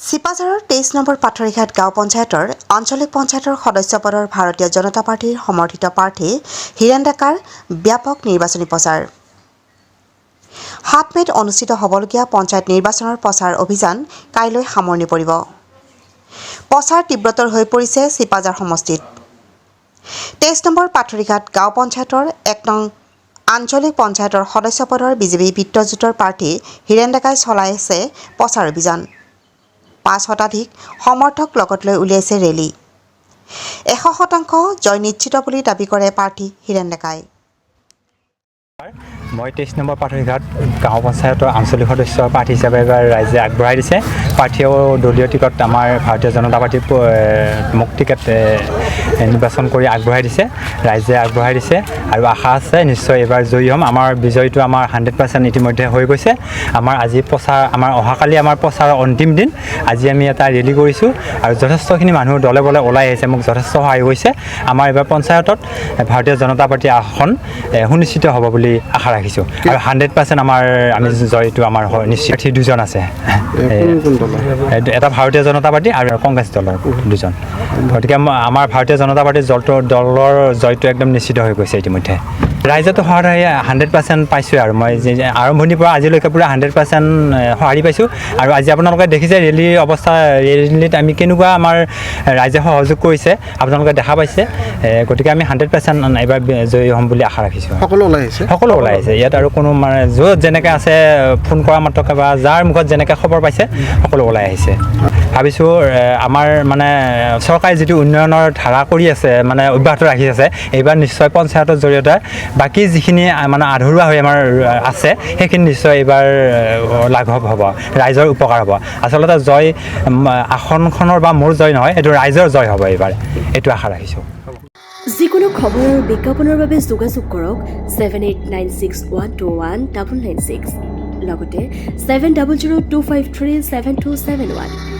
চিপাঝাৰৰ 23 number Patharighat গাঁও পঞ্চায়তৰ আঞ্চলিক পঞ্চায়তৰ সদস্য পদৰ ভাৰতীয় জনতা পাৰ্টিৰ সমৰ্থিত প্ৰাৰ্থী হীৰেন ডেকাৰ ব্যাপক নিৰ্বাচনী প্ৰচাৰ 7 মেত অনুষ্ঠিত হ'বলগীয়া পঞ্চায়ত নিৰ্বাচনৰ প্ৰচাৰ অভিযান কাইলৈ সামৰণি পৰিব। প্ৰচাৰ তীব্ৰতৰ হৈ পৰিছে চিপাঝাৰ সমষ্টিত। 23 নম্বৰ পাথৰিঘাট গাঁও পঞ্চায়তৰ 1 নং আঞ্চলিক পঞ্চায়তৰ সদস্য পদৰ বিজেপি বিত্তজোঁটৰ প্ৰাৰ্থী হীৰেন ডেকাই চলাই আছে প্ৰচাৰ অভিযান। 5 শতাধিক সমৰ্থক লগত লৈ উলিয়াইছে ৰেলী। 100% জয় নিশ্চিত বুলি দাবী কৰে প্ৰাৰ্থী হীৰেন ডেকাই। মই 23 নম্বৰ পাথৰিঘাট গাঁও পঞ্চায়তৰ আঞ্চলিক সদস্য প্ৰাৰ্থী হিচাপে এবাৰ ৰাইজে আগবঢ়াই দিছে। প্ৰাৰ্থীয়েও দলীয় টিকট আমাৰ ভাৰতীয় জনতা পাৰ্টীৰ মোক টিকট নিৰ্বাচন কৰি আগবঢ়াই দিছে, ৰাইজে আগবঢ়াই দিছে আৰু আশা আছে নিশ্চয় এইবাৰ জয়ী হ'ম। আমাৰ বিজয়টো আমাৰ 100% ইতিমধ্যে হৈ গৈছে। আমাৰ আজি প্ৰচাৰ অহাকালি আমাৰ প্ৰচাৰৰ অন্তিম দিন। আজি আমি এটা ৰেলী কৰিছোঁ আৰু যথেষ্টখিনি মানুহ দলে বলে ওলাই আহিছে, মোক যথেষ্ট সহায় হৈছে। আমাৰ এইবাৰ পঞ্চায়তত ভাৰতীয় জনতা পাৰ্টীৰ আসন সুনিশ্চিত হ'ব বুলি আশা ৰাখিছোঁ আৰু 100% আমি জয়টো আমাৰ নিশ্চিত। দুজন আছে, এটা ভাৰতীয় জনতা পাৰ্টী আৰু কংগ্ৰেছ দলৰ দুজন। গতিকে আমাৰ ভাৰতীয় জনতা পাৰ্টীৰ দলৰ জয়টো একদম নিশ্চিত হৈ গৈছে ইতিমধ্যে। ৰাইজতো সহায় 100% পাইছোঁ আৰু মই আৰম্ভণিৰ পৰা আজিলৈকে পূৰা 100% সঁহাৰি পাইছোঁ। আৰু আজি আপোনালোকে দেখিছে ৰেলীৰ অৱস্থা, ৰেলীত আমি কেনেকুৱা আমাৰ ৰাইজে সহযোগ কৰিছে আপোনালোকে দেখা পাইছে। গতিকে আমি 100% এইবাৰ জয়ী হ'ম বুলি আশা ৰাখিছোঁ। সকলো ওলাই আহিছে ইয়াত আৰু কোনো মানে য'ত যেনেকৈ আছে ফোন কৰা মাত্ৰকে বা যাৰ মুখত যেনেকৈ খবৰ পাইছে সকলো ওলাই আহিছে। ভাবিছোঁ আমাৰ মানে চৰকাৰে যিটো উন্নয়নৰ ধাৰা কৰি আছে মানে অব্যাহত ৰাখি আছে, এইবাৰ নিশ্চয় পঞ্চায়তৰ জৰিয়তে বাকী যিখিনি মানে আধৰুৱা হৈ আমাৰ আছে সেইখিনি নিশ্চয় এইবাৰ লাঘৱ হ'ব, ৰাইজৰ উপকাৰ হ'ব। আচলতে জয় আসনখনৰ বা মোৰ জয় নহয়, এইটো ৰাইজৰ জয় হ'ব এইবাৰ, এইটো আশা ৰাখিছোঁ। যিকোনো খবৰ আৰু বিজ্ঞাপনৰ বাবে যোগাযোগ কৰক 7896121996 লগতে 7002537271।